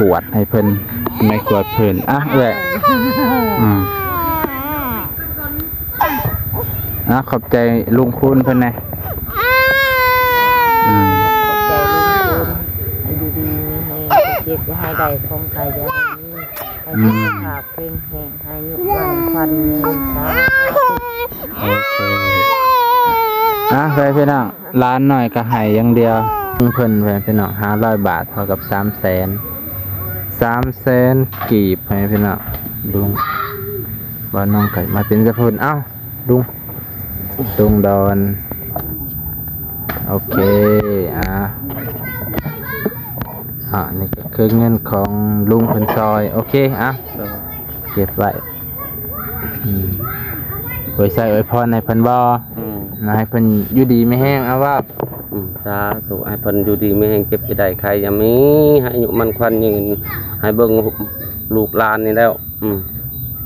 กวดให้เพิ่นไม่กวดเพิ่นอ่ะเอ้ยขอบใจลุงคุณเพิ่นนะขอบใจลุงคุณดีๆให้เก็บให้ได้ของใครเดี๋ยวนี้ให้สุขภาพแข็งแรงให้ยุบวันฟันเลยจ้าโอเคไปพี่น้องร้านหน่อยก็ให้อย่างเดียวเพิ่นไปพี่น้อง500 บาทเท่ากับ300,000กีบให้พี่น้องลุงบ้านน้องไก่มาเป็นสะพุนลุงดอนโอเคนี่ก็คือเงินของลุงเพิ่นซอยโอเคเก็บไว้ไว้ใส่ไว้พรในเพิ่นบ่ให้เพิ่นอยู่ดีไม่แห้งเอาว่าสาธุให้เพิ่นอยู่ดีไม่แห้งเจ็บจะได้ใครอย่ามีให้อายุมันควันยืนให้เบิ่งลูกหลานนี่แล้ว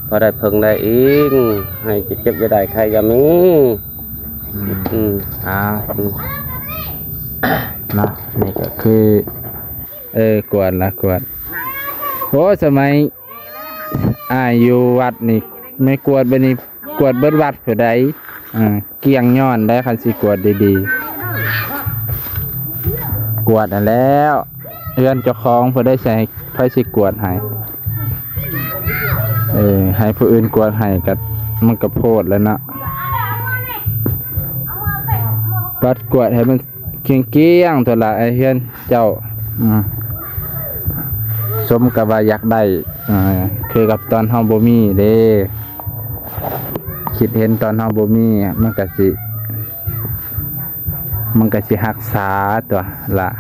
พอได้เพิ่งได้อีกให้เจ็บจะได้ใครอย่ามีนะนี่ก็คือกวดโอ้สมัยอยู่วัดนี่ไม่กวดบัดนี้กวดเบิดวัดผู้ใดเกี่ยงย้อนได้คันสิกวดดีๆกวดแล้วเอื้อนเจ้าของผู้ได้ใช้ไผสิกวดให้ให้ผู้อื่นกวดให้ก็มันก็โพดแล้วนะปัดกวดให้มันเกี้ยงตัวละไอ้เฮือนเจ้าสมกับว่าอยากได้คือกับตอนเฮาบ่มีเด้คิดเห็นตอนเฮาบ่มีมันก็สิรักษาตัวละ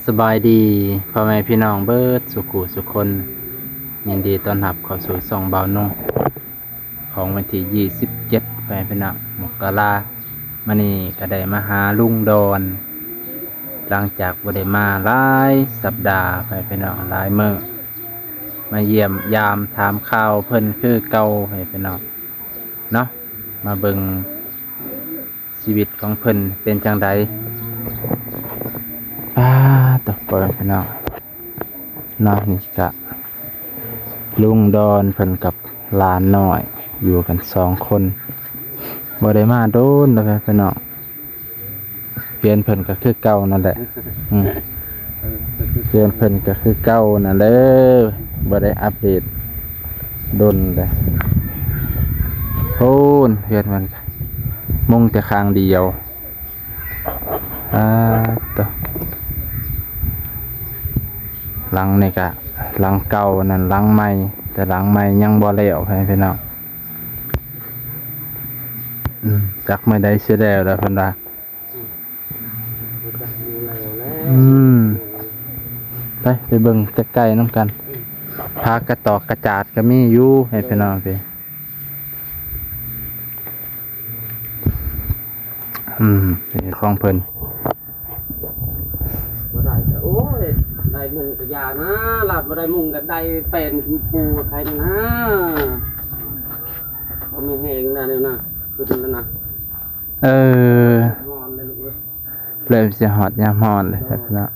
สบายดีพ่อแม่พี่น้องเบิดสุขุสุคนยินดีต้อนรับเข้าสู่ช่องเบานุ่งของวันที่27ไปพี่น้องมกรามื้อนี้ก็ได้มาหาลุงดอนหลังจากบ่ได้มาหลายสัปดาห์ไปพี่น้องหลายมื้อมาเยี่ยมยามถามข่าวเพิ่นคือเก่าไปพี่น้องเนาะมาเบิ่งชีวิตของเพิ่นเป็นจังไดต่อไปพี่น้องนี่ก็ลุงดอนเพิ่นกับหลานน้อยอยู่กัน2 คนบ่ได้มาโดนแล้วพี่น้องเปลี่ยนเพิ่นก็คือเก่านั่นแหละเปลี่ยนเพิ่นก็คือเก่านั่นเลยบ่ได้อัปเดตโดนเลยโอ้นเฮ็ดมันมุ่งแต่ข้างเดียวต่อหลังนี่ก็หลังเก่านั่นหลังใหม่แต่หลังใหม่ยังบ่แล้วพี่น้องจักไม่ได้เสียแล้วเพิ่นว่าไปเบิ่งใกล้ๆน้ำกันพากระตอกกระจาดก็มีอยู่ให้พี่น้องไปนี่ของเพิ่นโอ้ยได้มุงกับยานะหลับมาได้มุงกับได้เป็นปูใครนะเขาไม่แห้งนะเนี่ยนะคือนั่นนะฮอนเลยลูกเลยจะหอดยามฮอนเลยครับนะ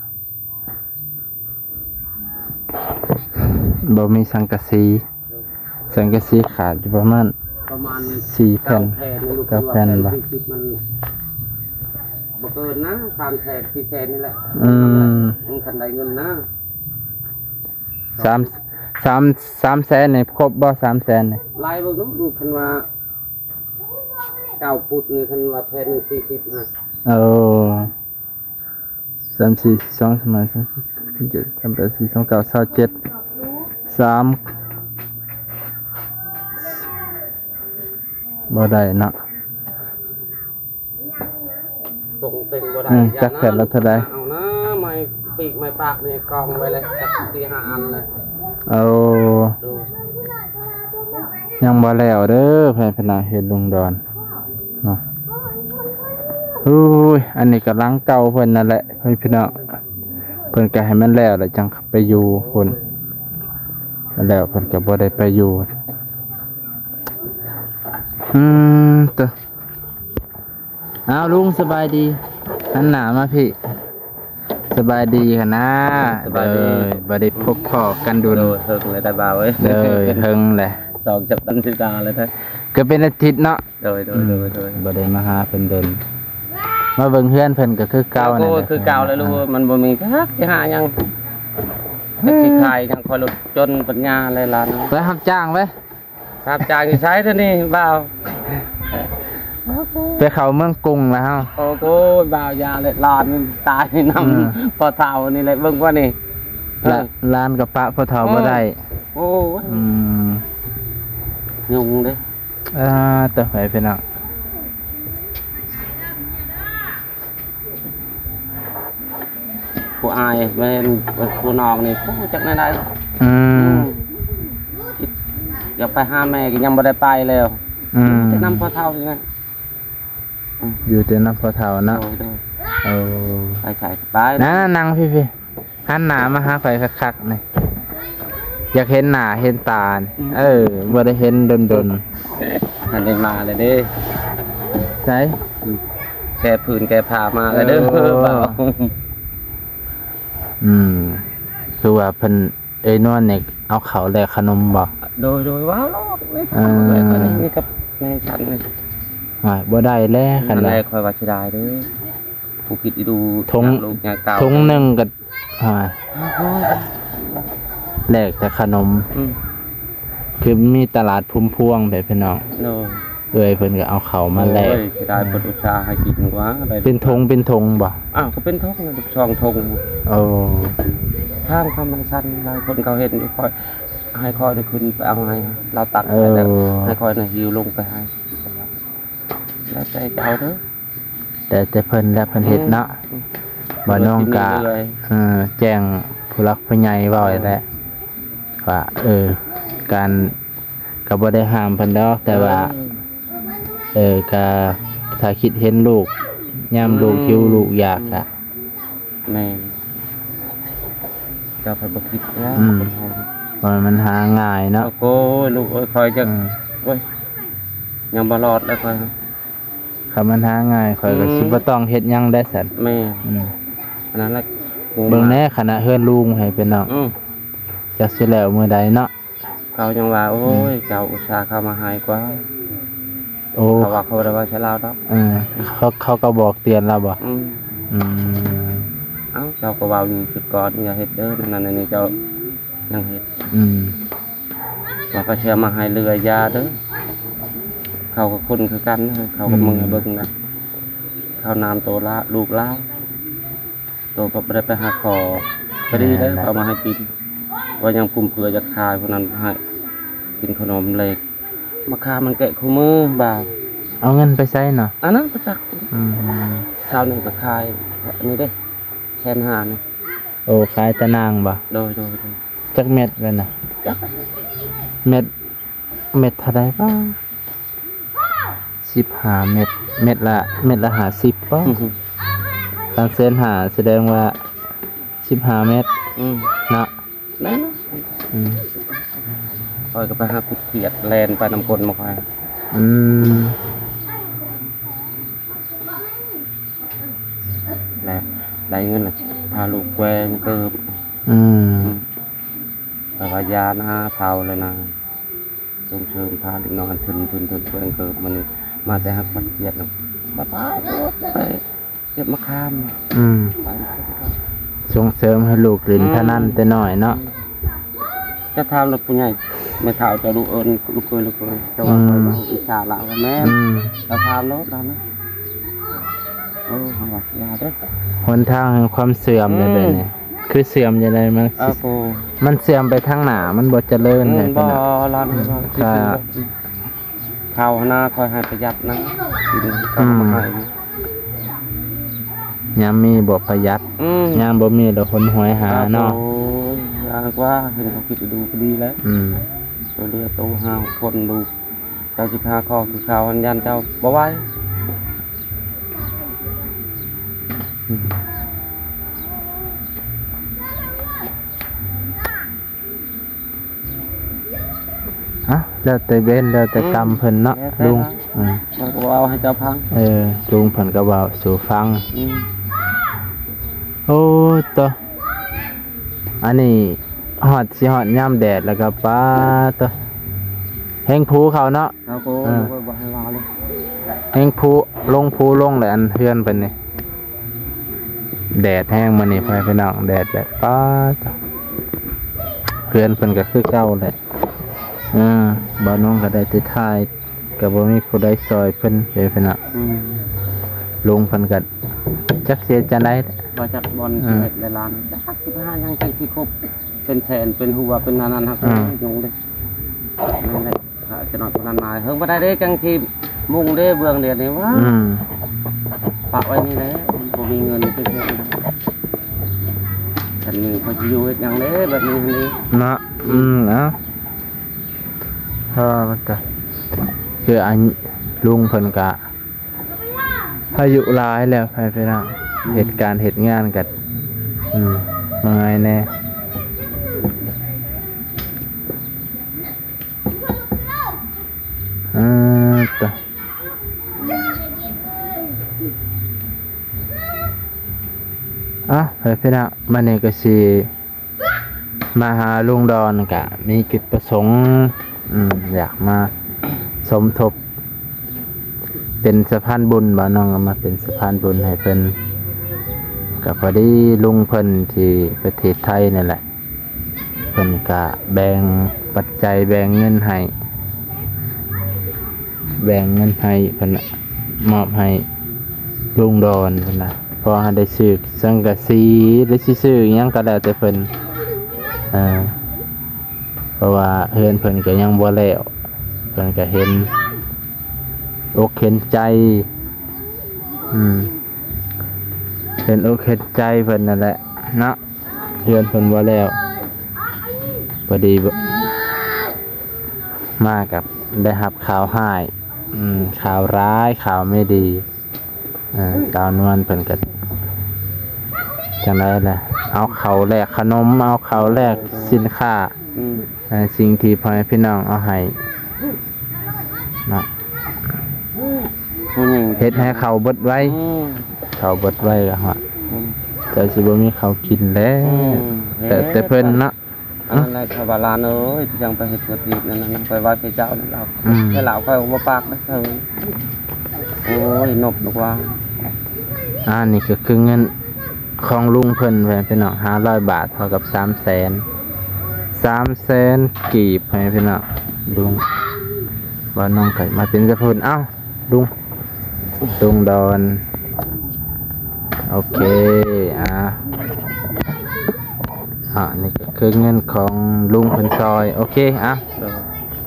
บ่มีสังกะสีขาดอยู่ประมาณ4 แผ่น9 แผ่นบ่เกินนะ3 แผ่น4 แผ่นนี่แหละมึงคันได้เงินนะ3แสนนี่ครบบ่3 แสนนี่ลายเบิ่งดูคันว่า9 ฟุตนี่คันว่าแผ่นนึง40นะ3 4 2 3 7 3 8 4 2 9 27 3บ่ได้นะตรงเต็งบ่ได้จักแผ่นละเท่าใดเอานะไม่ปีกไม่ปากนี่กองไว้เลยจัก4-5 อันเลยยังบ่แล้วเด้อแผ่นพนาเฮ็ดลุงดอนเนาะอันนี้ก็หลังเก่าเพิ่นนั่นแหละพี่น้องเพิ่นก็ให้มันแล้วแล้วจังไปอยู่เพิ่นแล้วเพิ่นก็บ่ได้ไปอยู่ต่อ อ้าวลุงสบายดีหันหน้ามาพี่สบายดีค่ะนะ สบายดี บ่ได้พบพ่อกันดู โดยเฮิงเลยได้บ่าวเว้ย เลยเฮิงแหละ 2 จับตันสิตาเลยแท้ ก็เป็นอาทิตย์เนาะ โดย บ่ได้มาหาเพิ่นเดินมาเบิ่งเฮือนเพิ่นก็คือเก่า โอ้ นั่นแหละ คือเก่าแล้วลูกมันบ่มีทักสิหาหยังจักสิขายยังคอยรถจนปัญญาเลยล่ะเนาะ ไปรับจ้างไว้ ครับจางสิใช้เท่านี้บ่าว ไปเข้าเมืองกรุงแล้วเฮา โอ้โหบ่าวยาเลยหลานมันตายนำพอเฒ่านี่เลยเบิ่งว่านี่ ร้านกับปะพ่อเฒ่าบ่ได้ โอ้ย อืม ยุงเด้ ต่อไปพี่น้อง ผู้อายเป็นผู้น้องนี่โอ้จักไหนได้ อืม อยากไปหาแม่ก็ยังบ่ได้ไปแล้ว อืม จะนำพอเฒ่าใช่ไหม อยู่แต่น้ำพ่อเฒ่าเนาะ โอ้ย เอา ไปใส่ไป นั่งพี่หันหน้ามาหาข่อยคักๆนี่อยากเห็นหน้าเห็นตานี่บ่ได้เห็นดน หันเดินมาเลยเด้ ๆใช่ แกพื้นแกพามาเลยเด้อ เออ บ่าว คือว่าเพิ่นนวลเนี่ยเอาข้าวแลกขนมบ่ โดยว้าวโลดเลย เออ นี่กับแม่ฉันนี่ ว่าบ่ได้แล้วคั อั น นแร ละ กคอยว่าสิได้เด้อผู้ผิดอีดู ทง ลูกยาเก่า ถุงหนึงก็แลกแต่ขนม อืม คือมีตลาดพุ่มพวงแบบพี่น้อง โดย เอ้ยเพิ่นก็เอาข้าวมาแลก โอ้ยสิได้เปิดอุตสาห์ให้กินกว่าได้ เป็นธงบ่ อ้าวก็เป็นทงนะช่องทง โอ้ ทางคำมันสั้นหลายคนเขาเห็นคอยให้คอยได้ขึ้นไปเอาให้เราตัด เอ ไป อ แล้วให้คอยน่ะหิวลงไปให้แล้วใจจะเอาเด้อ แต่เพิ่นและเพิ่นเฮ็ดเนาะบ่น้องกะ เรื่อย แจ้งผู้หลักผู้ใหญ่ไว้แล้วว่าการก็บ่ได้ห้ามเพิ่นดอกแต่ว่าก็ถ้าคิดเห็นลูกยามลูกหิวลูกอยากอะ แม่เจ้าไปบ่คิดแล้ว ว่ามันหาง่ายเนาะ โอ้ยลูกเอ้ยคอยจะโอ้ยยังบ่รอดแล้วคอย คันมันหาง่ายข่อยก็สิบ่ต้องเฮ็ดหยังได้สั่น แม่อันนั้นแหละ เบิ่งแน่คณะเฮือนลุงให้เป็นเนาะจักสิแล้วมื้อใดเนาะ เขาจังว่าโอ้ยเจ้าอุตส่าห์เข้ามาหายกว่า โอ้ เขาว่าเขาบ่ได้ว่าใช้ลาวดอก เขาก็บอกเตือนเราบ่ อืม เอ้าเจ้าก็เว้าอยู่จุดก่อนอย่าเฮ็ดเด้อนั่นนี่เจ้ายังเฮ็ด อืม ว่าก็เชื่อมาให้เรือยาเด้อเขาก็คนคือกันนะเขาก็มึงให้เบิ่งนะเขานามโตละลูกลาวโตก็บ่ได้ไปหาขอพอดีเด้อเอามาให้กินว่ายังกุมเผื่อจะคายพวกนั้นให้กินขนมเล็กมาคามันแกะคู่มือบ่าว เอาเงินไปใช้เนาะ อันนั้นประจักษ์ อืม เช้านี่ก็คายอันนี้เด้แชนหานี่ โอ้ขายตะนางบ่ โดย จักเม็ดเลยน่ะ เม็ดเท่าไรบ้าง15 เม็ด เม็ดละ50ป่ะการเส้นหาแสดงว่า15 เม็ด เนาะ นั่นเนาะ อืม คอยก็ไปหากุดเขียดแลนไปนำกลมาคอย อืม แล้วได้เงินน่ะพาลูกแกวงเกิบ อืม แต่ว่ายาหน้าเผาเลยนะส่งเชิญพาเด็กน้อยทุนแกวงเกิบมันมาแต่หักปัดเกียดนะป้าไปเก็บมะขาม อืม ไป ส่งเสริมให้ลูกหลินเท่านั้นแต่น้อยเนาะ จะทำรถผู้ใหญ่ไม่เท่าจะลูกเอิญลูกเคยแต่ว่าคอยมาอิสาละว่าแม่ อืม เราทำรถแล้วนะโอ้หัวอยาเด้อ หนทางแห่งความเสื่อมเลยแบบนี้คือเสื่อมยังไงมัน อ้าวโก มันเสื่อมไปทางหน้ามันบ่เจริญเลย บ่ เป็นน่ะ ร้อนข้าวหน้าคอยให้ประหยัดนะกินก็มาให้ ยามมีบ่ประหยัดยามบ่มีแล้วคนหวยหาเนาะ โอ้ยยากว่าเห็นเขาคิดดูก็ดีแล้ว อืม ตัวเรือโตห้าวคนดูเจ้าสิพาคอคือข่าวอันยันเจ้าบ่ไหว ฮะแล้วแต่เว้นแล้วแต่กรรมเพิ่นเนาะลุง เราก็เอาให้เจ้าพัง ลุงเพิ่นก็เว้าสู่ฟังโอ้ตัวอันนี้ฮอดสิฮอดยามแดดแล้วก็ป้าตัวแห้งภูเขาเนาะ เราก็บ่ให้ว่าเลย แห้งภูลงเลยอันเพื่อนเป็นนี่แดดแห้งมานี่พี่น้องแดดแบบป้าเพื่อนเพิ่นก็คือเก่าแหละบ่น้องก็ได้ติดท้ายก็บ่มีผู้ใดซอยเพิ่นเลยพี่น้องลุงเพิ่นก็จักเสียจังได๋ บ่จักบอลในร้านจัก15ยังจังสิครบเป็นแสนเป็นหัวเป็นนั้นๆครับยงเด้นั่นแหละจะนอนพนันมาเฮิงบ่ได้เด้จังที่มุงเด้เบื้องเดียวนี่ว่าฝากไว้นี่แหละบ่มีเงินไปเที่ยวฉันนี่พอสิอยู่เฮ็ดหยังเด้แบบนี้นี่เนาะเนาะมันก็คืออันลุงเพิ่นก็อายุหลายแล้วพี่น้องเหตุการณ์เหตุงานกันมาไงแน่ต่อพี่น้องมันนี่ก็สิมาหาลุงดอนกะมีจุดประสงค์อยากมาสมทบเป็นสะพานบุญบ่น้องเอามาเป็นสะพานบุญให้เพิ่นกับพอดีลุงเพิ่นที่ประเทศไทยนี่แหละเพิ่นก็แบ่งปัจจัยแบ่งเงินให้เพิ่นมอบให้ลุงดอนเพิ่นน่ะพอได้ซื้อสังกะสีหรือสิซื้อหยังก็แล้วแต่เพิ่นเพราะว่าเฮือนเพิ่นก็ยังบ่แล้วเพิ่นก็เห็นอกเห็นใจเห็นอกเห็นใจเพิ่นนั่นแหละเนาะเฮือนเพิ่นบ่แล้วพอดีมากับได้รับข่าวร้ายข่าวร้ายข่าวไม่ดีสาวนวลเพิ่นก็จังได๋ล่ะเอาข้าวแลกขนมเอาข้าวแลกสินค้าสิ่งที่พ่อแม่พี่น้องเอาให้เนาะเฮ็ดให้เขาเบิดไว้เขาเบิดไว้ก็ฮะแต่สิบ่มีเขากินแล้วแต่เพิ่นเนาะนั่นแหละชาวบ้านเอ้ยยังไปเฮ็ดเกิดอีกนั่นไปว่าเจ้านั่นเราให้เหล่าค่อยบ่ปากเด้อโอ้ยนบดอกว่านี่ก็คือเงินของลุงเพิ่นไว้พี่น้อง500 บาทเท่ากับ300,000กีบให้พี่น้องลุงว่าน้องไก่มาเป็นสะพานลุงดอนโอเคนี่ก็คือเงินของลุงเพิ่นซอยโอเค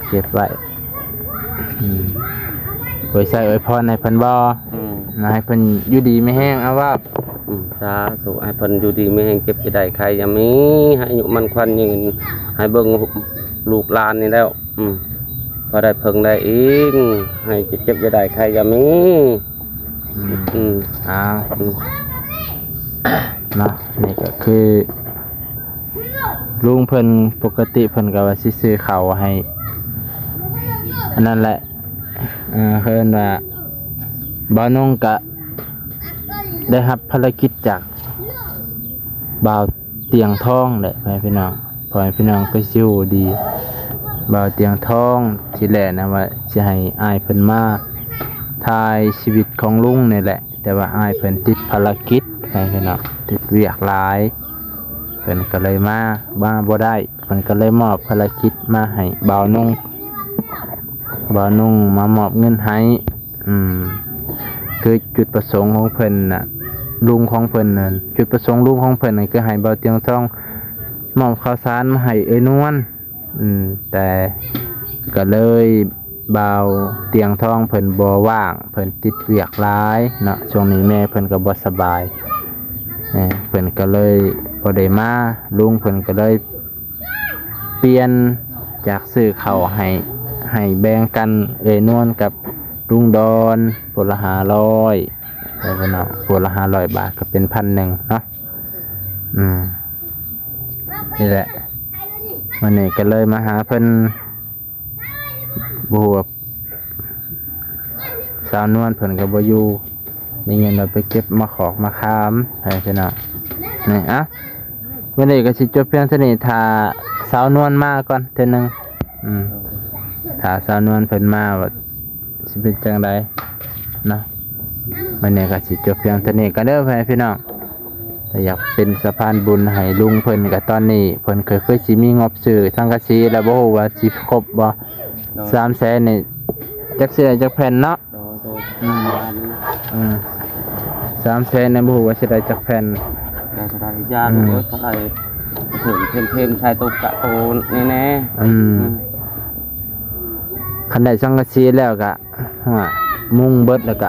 เก็บไว้ไว้ใส่ไว้พรในเพิ่นบ่ให้เพิ่นอยู่ดีไม่แห้งเอาว่าสาธุให้เพิ่นอยู่ดีไม่แห้งเก็บจะได้ใครอย่ามีให้อายุมันควันยืนให้เบิ่งลูกหลานนี่แล้วพอได้เพิ่งได้อีกให้เก็บจะได้ใครอย่ามีเนาะนี่ก็คือลุงเพิ่นปกติเพิ่นก็ว่าสิซื้อข้าวให้อันนั้นแหละเพิ่นว่าบ่าวนงก็ได้รับภารกิจจากบ่าวเตียงทองแหละพี่น้องพอให้พี่น้องไปสู้ดีบ่าวเตียงทองที่แรกนะว่าจะให้อ้ายเพิ่นมาถ่ายชีวิตของลุงนี่แหละแต่ว่าอ้ายเพิ่นติดภารกิจพี่น้องติดเวียกหลายเพิ่นก็เลยมาบ่ได้เพิ่นก็เลยมอบภารกิจมาให้บ่าวนุ่งมามอบเงินให้คือจุดประสงค์ของเพิ่นน่ะลุงของเพิ่นนั่นจุดประสงค์ลุงของเพิ่นนั่นคือให้บ่าวเตียงทองมอบข้าวสารมาให้เอ้ยนวลแต่ก็เลยบ่าวเตียงทองเพิ่นบ่ว่างเพิ่นติดเวียกหลายเนาะช่วงนี้แม่เพิ่นก็บ่สบายเพิ่นก็เลยบ่ได้มาลุงเพิ่นก็เลยเปลี่ยนจากซื้อข้าวให้แบ่งกันเอ้ยนวลกับลุงดอนพลละ500แล้วก็เนาะพลละ500 บาทก็เป็น1,000เนาะนี่แหละวันนี้ก็เลยมาหาเพิ่นบวบ สาวนวลเพิ่นก็บ่อยู่นี่เงินเราไปเก็บมาขอกมาคามให้พี่น้องนี่อ่ะวันนี้ก็สิจบเพียงเท่านี้ถ้าสาวนวลมาก่อนเทื่อนึงถ้าสาวนวลเพิ่นมาว่าสิเป็นจังไดเนาะวันนี้ก็สิจบเพียงเท่านี้ก็เด้อพี่น้องถ้าอยากเป็นสะพานบุญให้ลุงเพิ่นก็ตอนนี้เพิ่นเคยสิมีงบซื้อสังกะสีแล้วบ่ฮู้ว่าสิครบบ่300,000นี่จักสิได้จักแผ่นเนาะ300,000นี่บ่ฮู้ว่าสิได้จักแผ่น ได้สถานยาหรือเท่าไหร่ถึงเทมชายตุกกะโตแน่คันได้สังกะสีแล้วก็มุงเบิดแล้วก็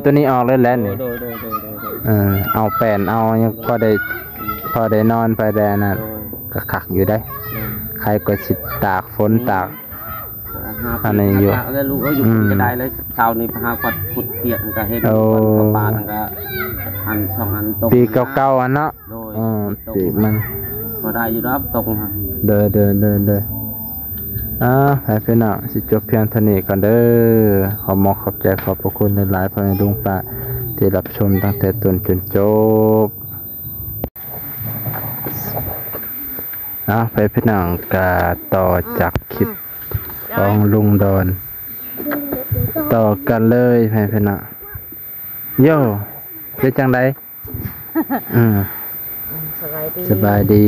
ตัวนี้ออกเลยแหละนี่เอาแป้นเอายังพอได้นอนไปได้นั่นก็คักอยู่ได้ใครก็สิตากฝนตากอันนี้อยู่แล้วลูกอยู่ก็ได้เลยเช้านี้หาปัดขุดเกียดก็เฮ็ดปลาก็อัน2อันตกปีเก่าๆอันเนาะปีมันพอได้อยู่รับตรงฮะเด้อให้พี่น้องสิจบเพียงเท่านี้ก่อนเด้อขอบใจขอบพระคุณหลายๆพ่อแม่ลุงป้าที่รับชมตั้งแต่ต้นจนจบไปพี่น้องกาต่อจากคลิปของลุงดอนต่อกันเลยให้พี่น้องโย่เป็นจังไดสบายดี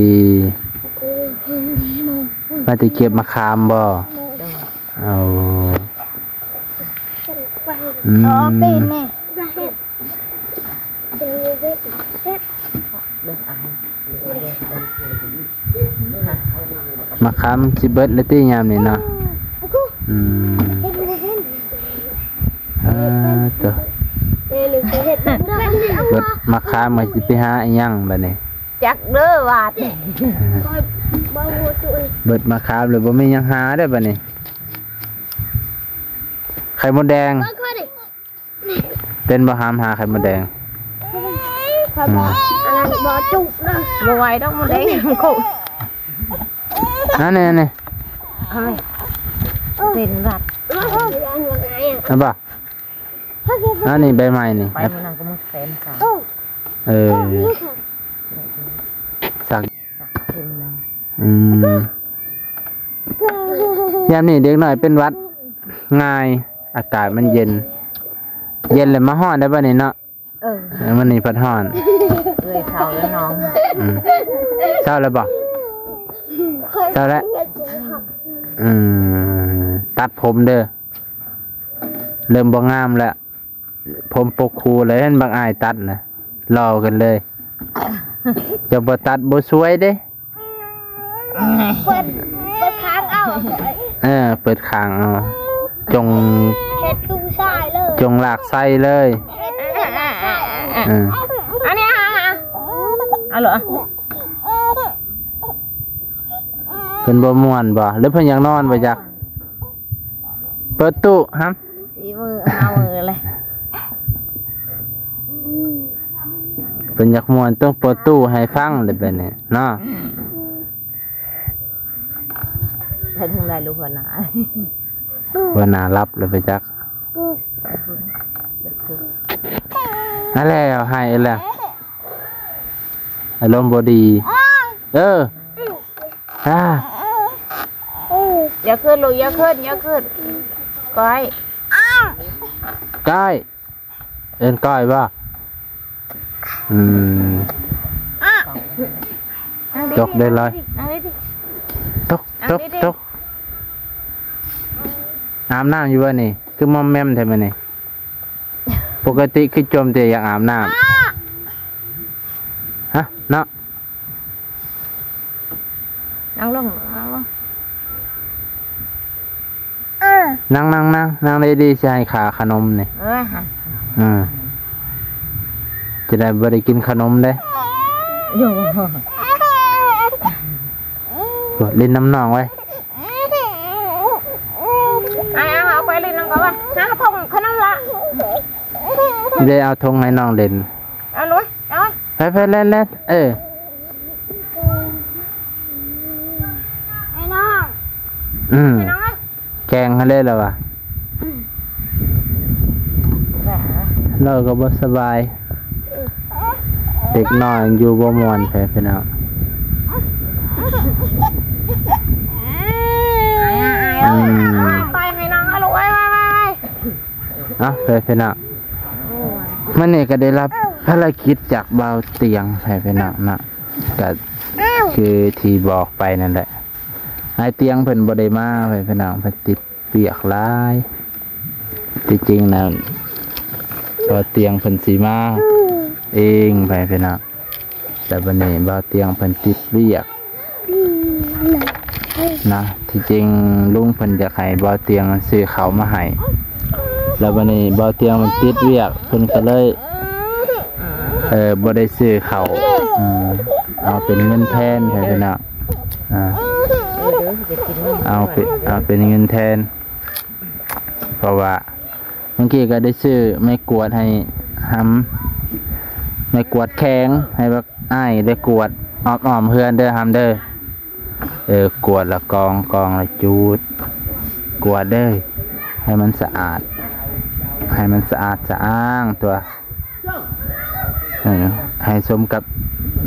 มาติเก็บมะขามบ่เอาเป็นแม่มะขามสิเบิดแล้วติยามนี่เนาะตัวเบิดมะขามมาสิไปหาอีหยังบัดนี้จักเด้อบาดเบิดมะขามหรือบ่มีหยังหาได้บัดนี้ไข่มดแดงเป็นบ่หามหาไข่มดแดงบ่จุกนะบ่ไหวดอกมดแดงกูนั่นนี่เป็นบัดบ่นี่ใบไม้นี่ไปมันก็มันแสนค่ะสักยามนี้เด็กหน่อยเป็นวัดง่ายอากาศมันเย็นเลยมาฮ้อนได้ป่ะนี่เนาะมันนี่พัดฮ้อนเช้าแล้วน้องเช้าแล้วบ่เช้าแล้วตัดผมเด้อเริ่มบ่งามแล้วผมปกคูเลยเห็นบางอายตัดนะรอกันเลยจะบ่ตัดบ่สวยเด้เปิดค้างเอาเปิดค้างเอาจงเฮ็ดคือชายเลยจงหลากไส้เลยอันนี้เอาเหรอเป็นบ่ม่วนบ่หรือเพิ่นอยากนอนบ่จักเปิดตู้ฮะสีมือเอามือเลยเป็นอยากม่วนต้องเปิดตู้ให้ฟังได้แบบนี้เนาะไปถึงได้ลูกหัวหน้ารับเลยไปจักนั่นแหละให้แล้วอารมณ์บ่ดีอย่าขึ้นลูกอย่าขึ้นก้อยเอ็นก้อยป่ะจกได้เลยตกอาบน้ำอยู่วะนี่คือมอมแมมใช่ไหมนี่ปกติคือจมแต่อยากอาบน้ำเนาะนั่งลงนั่งได้ดีใช่ขาขนมนี่จะได้บริกินขนมได้เล่นน้ำนองไว้เอาไปเล่นน้องก็ว่าน้าทงขนมละได้เอาทงให้น้องเล่นเอาเลยไปเล่นไอ้น้องแกงให้เล่นแล้ววะ เราก็บ่สบายเด็กน้อยอยู่บ่ม่วนแพ้พี่น้องไปให้น้องลูกไว้แพ้พี่น้องมันนี่ก็ได้รับภารกิจจากเบาเตียงแพ้พี่น้องนะก็คือที่บอกไปนั่นแหละไอ้เตียงเพิ่นบ่ได้มาแพ้พี่น้องเพิ่นติดเปียกหลายที่จริงนะเบาเตียงเพิ่นสิมาเองแพ้พี่น้องแต่บัดนี้เบาเตียงเพิ่นติดเปียกนะที่จริงลุงเพิ่นจะให้เบาเตียงซื้อเขาวมาให้แล้วบัดนี้เบาเตียงมันติดเวียกเพิ่นก็เลยบ่ได้ซื้อเขาวเอาเป็นเงินแทนให้พี่น้องเอาเป็นเงินแทนเพราะว่าเมื่อกี้ก็ได้ซื้อไม้กวาดให้ไม้กวาดแข็งให้บักอ้ายได้กวาดอ้อมเฮือนเด้อเด้อกวาดละกองละจูดกวาดเด้อให้มันสะอาดสะอ้างตัวให้สมกับ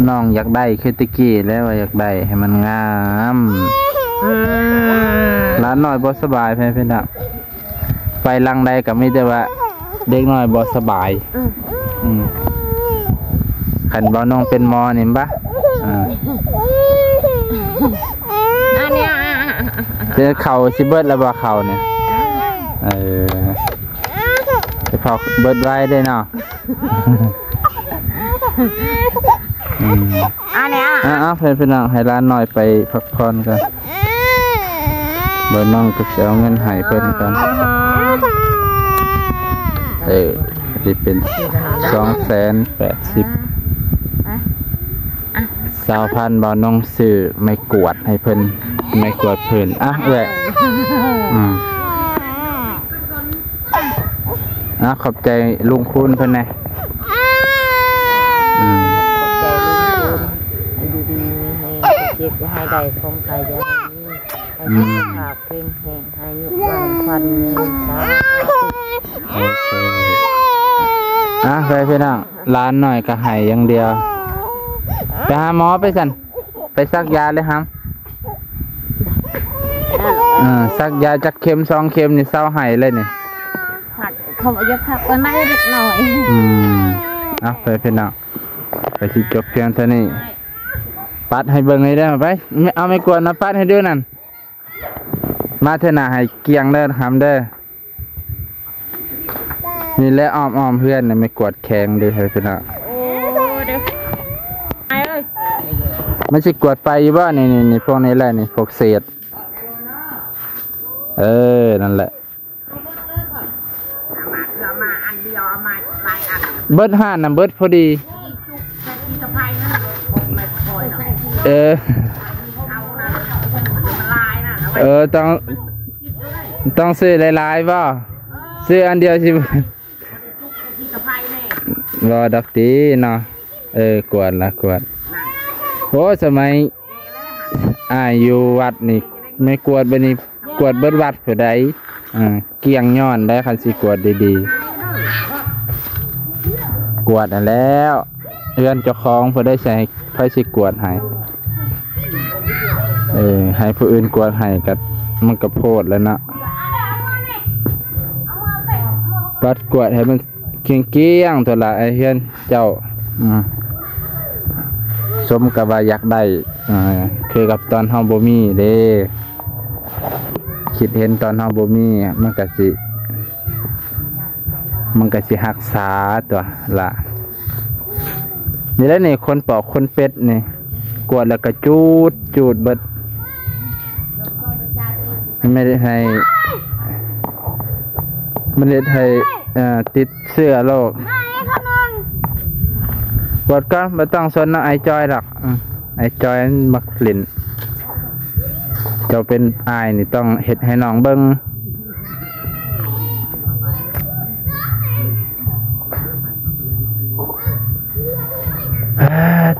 น้องอยากได้คือตะกี้แล้วว่าอยากได้ให้มันงามร้านน้อยบ่สบายเพื่อนๆนะไปลังใดก็ไม่ได้ว่าเด็กน้อยบ่สบายขันบ่น้องเป็นมอนี่ปะอันเนี้ยเจอเข่าซิเบิร์ดแล้วบ่เข่าเนี่ยจะพอเบิร์ดไว้ได้เนาะอันเนี้ยเพื่อนๆให้ร้านหน่อยไปพักผ่อนกันเบิร์ดน้องก็จะเอาเงินให้เพื่อนกันจะเป็น280,000 20,000 บาทน้องซื้อไม่กวดให้เพิ่นไม่กวดเพิ่นขอบใจลุงคุณเพิ่นนะเจ็บให้ได้ของใครจะให้ขาเพ่งแห้งให้ยุวันควันโอเคไปพี่น้องร้านหน่อยก็ให้อย่างเดียวไปหาหมอไปสั่นไปซักยาเลยครับซักยาจักเข็ม2 เข็มนี่เศร้าหายเลยนี่เขาบอกจะขับกันได้เล็กน้อยไปพี่น้องไปที่จบเพียงเท่านี้ปัดให้เบิ่งให้ได้ไปเอาไม่กวนนะปัดให้ด้วยนั่นมาเถอะนะให้เกียงเด้อทำเด้อนี่แหละอ้อมเพื่อนนะไม่กวดแข็งด้วยให้พี่น้องไม่ใช่กวดไปอยู่บ้านนี่พวกนี้แหละนี่พวกเศษนั่นแหละเบิร์ดห่านนะเบิร์ดพอดีต้องซื้อหลายๆบ่ซื้ออันเดียวสิรอดักตีเนาะกวดโอ้สมัยอยู่วัดนี่ไม่กวดบันนี้กวดเบิดวัดเผื่อใดเกี่ยงย้อนได้คันสิกวดดีๆกวดแล้วเพื่อนเจ้าของเพื่อได้ใช้ไฟสิกวดให้ให้ผู้อื่นกวดให้กับมันกระโพดแล้วนะปัดกวดให้มันเกี้ยงตัวละไอ้เพื่อนเจ้าสมกับว่าอยากได้คือกับตอนเฮาบ่มีเด้คิดเห็นตอนเฮาบ่มีมันก็สิรักษาตัวละนี่แหละนี่คนปอกคนเป็ดนี่กวดแล้วก็จูดเบิดไม่ได้ให้ติดเสื้อโรคกวดก็ไม่ต้องสนนะไอจอยหรอกไอจอยมักลิ่นเจ้าเป็นอายนี่ต้องเฮ็ดให้น้องเบิ้ง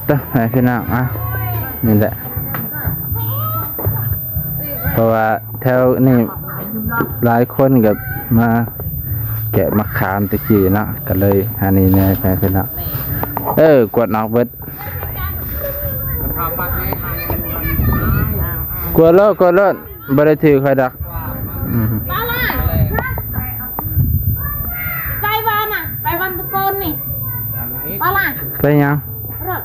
ต้องให้พี่น้องนี่แหละเพราะว่าแถวนี่หลายคนกับมา แกะมะขามตะกี้เนาะก็เลยอันนี้เนี่ยไปเป็นเนาะกวดนอกเบิดกวดเลิศบ่ได้ถือใครดักบ้าล่ะไปวันน่ะไปวันตะโกนนี่บ้าล่ะ ไปยัง รถ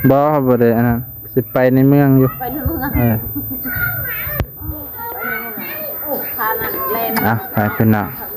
บ่บ่ได้อันนั้นสิไปในเมืองอยู่ ไปในเมืองโอ้พานั่นเล่น ไปเป็นเนาะ เ